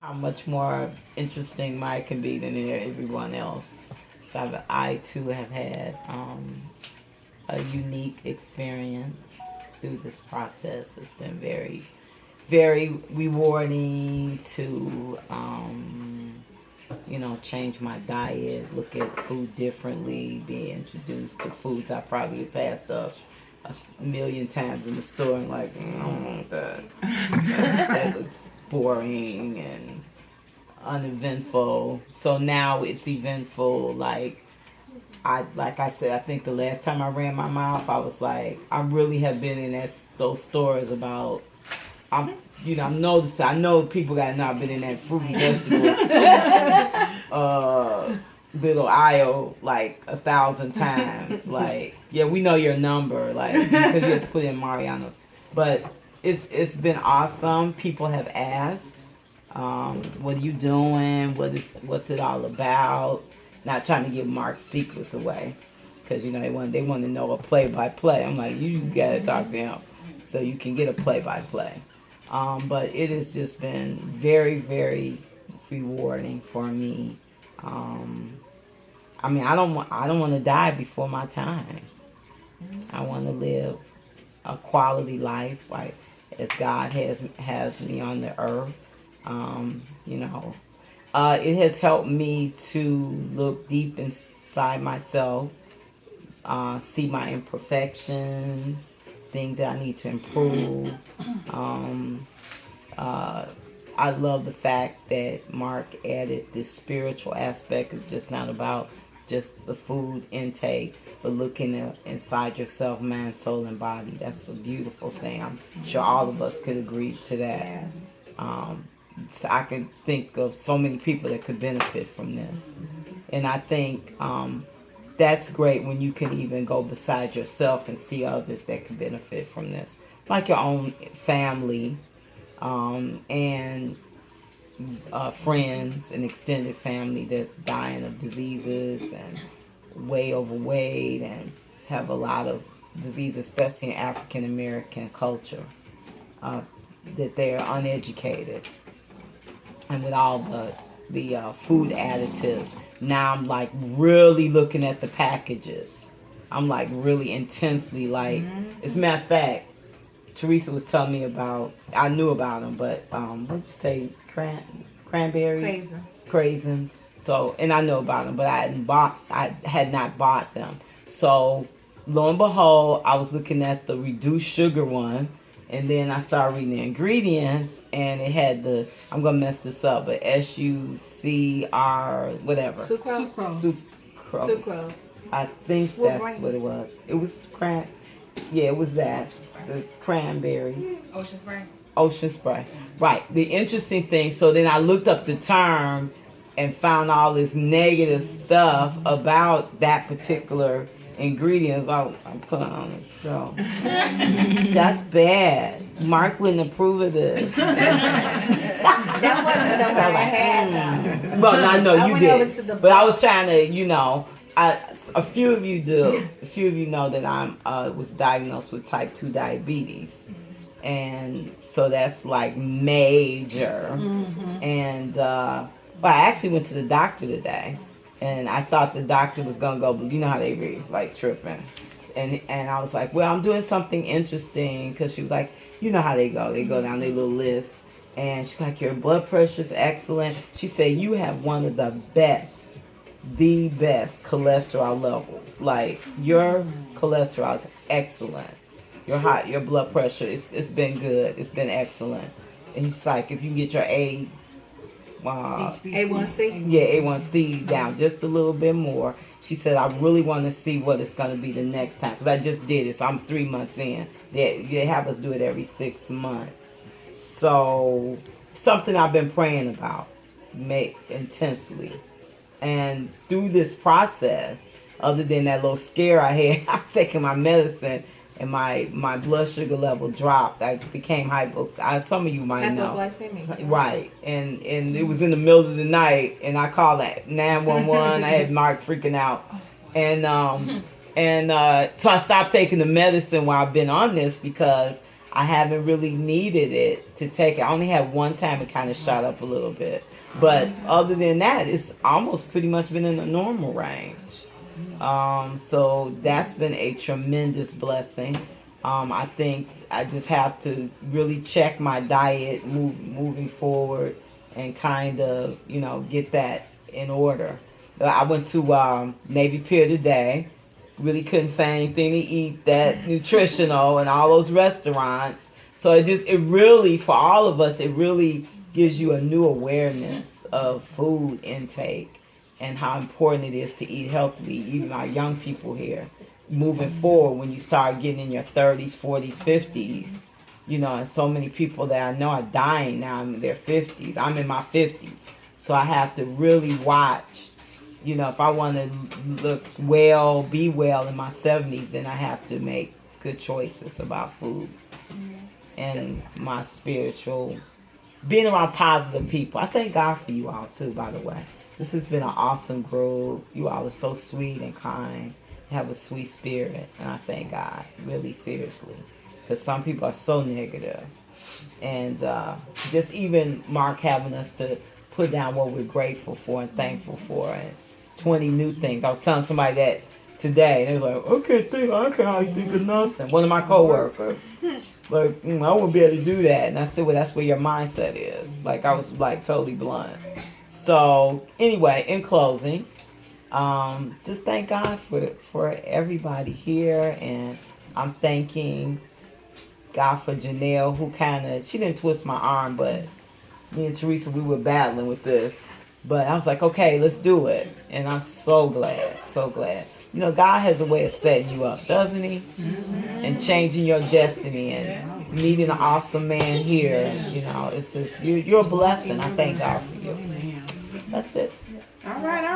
how much more interesting Mike can be than everyone else. So I too have had a unique experience through this process. It's been very, very rewarding to, change my diet, look at food differently, be introduced to foods I probably passed up a million times in the store and like, I don't want that. That looks boring and uneventful. So now it's eventful. Like I said, I think the last time I ran my mouth, I was like, I really have been in those stores about. I'm noticing. I know people got not been in that fruit and vegetable little aisle like 1,000 times. Like, yeah, we know your number, like because you have to put in Mariano's. But it's been awesome. People have asked, "What are you doing? What's it all about?" Not trying to give Mark's secrets away, because they want to know a play-by-play. I'm like, you gotta talk to him so you can get a play-by-play. But it has just been very, very rewarding for me. I don't want to die before my time. I want to live a quality life, like as God has me on the earth. It has helped me to look deep inside myself, see my imperfections, things that I need to improve. I love the fact that Mark added this spiritual aspect. It's just not about just the food intake, but looking inside yourself, mind, soul, and body. That's a beautiful thing. I'm sure all of us could agree to that. So I can think of so many people that could benefit from this. And I think that's great when you can even go beside yourself and see others that can benefit from this. Like your own family and friends and extended family that's dying of diseases and way overweight and have a lot of diseases, especially in African American culture, that they're uneducated. And with all the food additives, now I'm like really looking at the packages. I'm like really intensely like. As a matter of fact, Teresa was telling me about. I knew about them, but what did you say? Cranberries, craisins. So, and I know about them, but I had not bought them. So, lo and behold, I was looking at the reduced sugar one. And then I started reading the ingredients, and it had I'm going to mess this up, but SUCR, whatever. Sucrose. I think that's what it was. It was it was that. The cranberries. Ocean spray. Right. The interesting thing, so then I looked up the term and found all this negative stuff about that particular ingredients I'm putting on the show. That's bad. Mark wouldn't approve of this. That wasn't the one I had. Well, I know you did. But I was trying to, a few of you do. A few of you know that I was diagnosed with type 2 diabetes. And so that's like major. And I actually went to the doctor today. And I thought the doctor was going to go, but you know how they be, like, tripping. And I was like, well, I'm doing something interesting. Because she was like, you know how they go. They go down their little list. And she's like, your blood pressure's excellent. She said, you have one of the best cholesterol levels. Like, your cholesterol is excellent. Your blood pressure, it's been good. It's been excellent. And she's like, if you get your A1C? Yeah, A1C down just a little bit more. She said, I really want to see what it's going to be the next time. Because I just did it, so I'm 3 months in. They have us do it every 6 months. So, something I've been praying about intensely. And through this process, other than that little scare I had, I was taking my medicine. And my blood sugar level dropped. I became some of you might know. Hypoglycemia. Right. And it was in the middle of the night, and I called 911. I had Mark freaking out. And so I stopped taking the medicine while I've been on this because I haven't really needed it to take it. I only had one time it kind of shot up a little bit. But other than that, it's almost pretty much been in the normal range. So that's been a tremendous blessing. I think I just have to really check my diet moving forward and kind of, get that in order. I went to Navy Pier today. Really couldn't find anything to eat that nutritional and all those restaurants. So it really, for all of us, it really gives you a new awareness of food intake and how important it is to eat healthily. Even our young people here, moving forward, when you start getting in your 30s, 40s, 50s, and so many people that I know are dying now in their 50s. I'm in my 50s. So I have to really watch. If I want to look well, be well in my 70s, then I have to make good choices about food and my spiritual, being around positive people. I thank God for you all too, by the way. This has been an awesome group. You all are so sweet and kind. You have a sweet spirit, and I thank God, really seriously, because some people are so negative. And just even Mark having us to put down what we're grateful for and thankful for, and 20 new things. I was telling somebody that today, and they were like, I can't hardly think of nothing. One of my coworkers, like, I wouldn't be able to do that. And I said, well, that's where your mindset is. Like, I was like totally blunt. So anyway, in closing, just thank God for everybody here, and I'm thanking God for Janelle, who she didn't twist my arm, but me and Teresa, we were battling with this. But I was like, okay, let's do it. And I'm so glad, so glad. God has a way of setting you up, doesn't he? And changing your destiny and meeting an awesome man here. It's just, you're a blessing. I thank God for you. That's it. All right.